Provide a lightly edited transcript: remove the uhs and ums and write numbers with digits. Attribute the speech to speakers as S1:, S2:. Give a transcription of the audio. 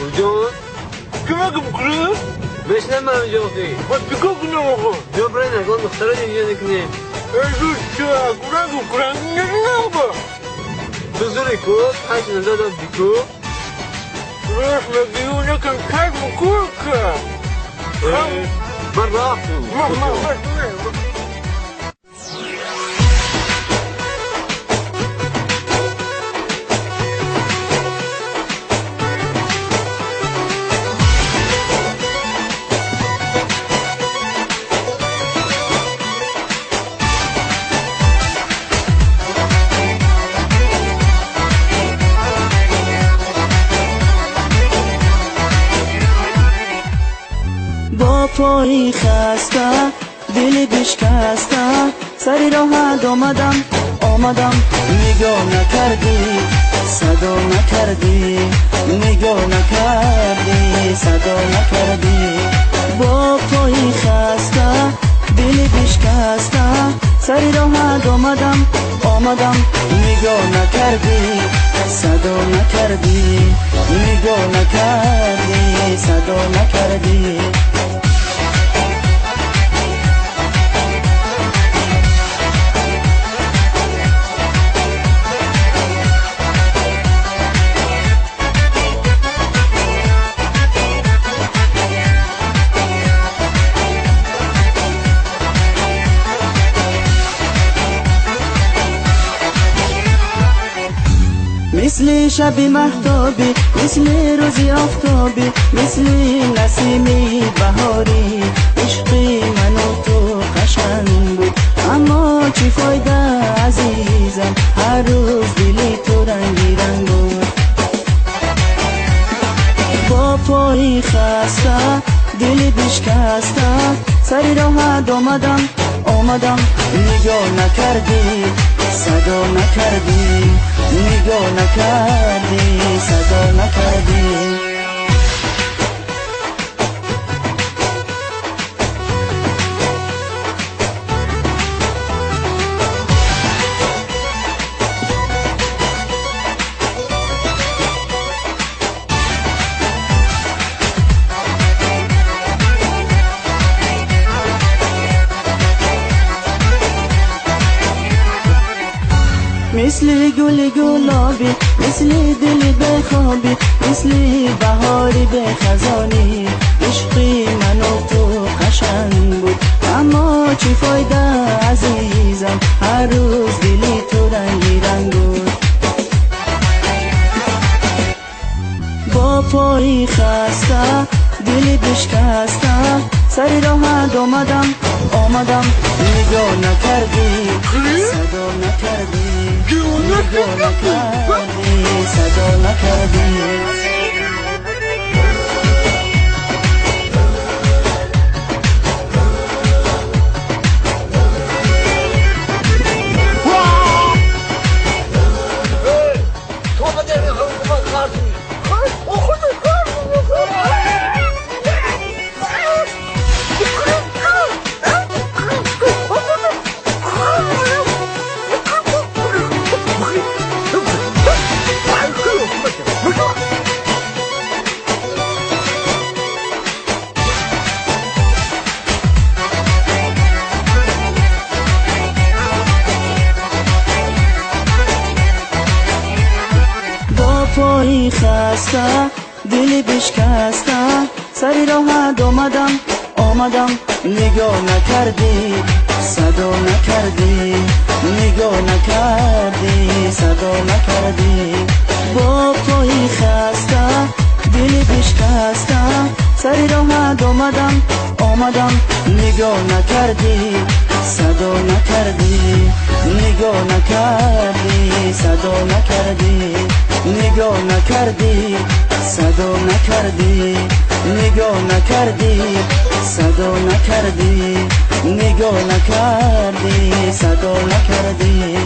S1: جان
S2: کمک بکنه؟
S1: بشنم من جافی
S2: خود بگو کنم آقا
S1: جبرای نگاه دختره اینجا نکنیم
S2: ایزوش چه کمک بکنم نه با
S1: بزرگ کو پنج ندادم بیکو
S2: راست مگیو نکن کار بکن که
S1: من رفتم
S3: با پایی خسته دل بشکسته سری راحت آمدم نگاه نکردی صدا نکردی نگاه نکردی صدا نکردی با پایی خسته دل بشکسته سری راحت آمدم نگاه نکردی صدا نکردی نگاه نکردی صدا نکردی مثل شب مهتابی مثل روزی آفتابی مثل نسیمی بهاری عشقی من و تو قشنگ بود اما چی فایده عزیزم هر روز دلی تو رنگی رنگ بود با پایی خسته دلی بشکسته سری راحت آمدم نگاه نکردی صدا نکردی نگاه نکردی صدا نکردی مثل گل گلابی مثل دل بخوابی مثل بهاری به خزانی عشقی من و تو قشنگ بود اما چی فایده عزیزم هر روز دلی تو رنگی رنگ بود با پایی خسته دلی بشکسته سری راحت آمدم نگاه نکردی صدا نکردی نگاه نکردی صدا نکردی پایی خسته دل بشکسته سری راحت آمدم نگاه نکردی صدا نکردی نگاه نکردی صدا نکردی با پایی خسته دل بشکسته سری راحت آمدم نگاه نکردی صدا نکردی نگاه نکردی صدا نکردی نگاه نکردی صدا نکردی نگاه نکردی صدا نکردی نگاه نکردی صدا نکردی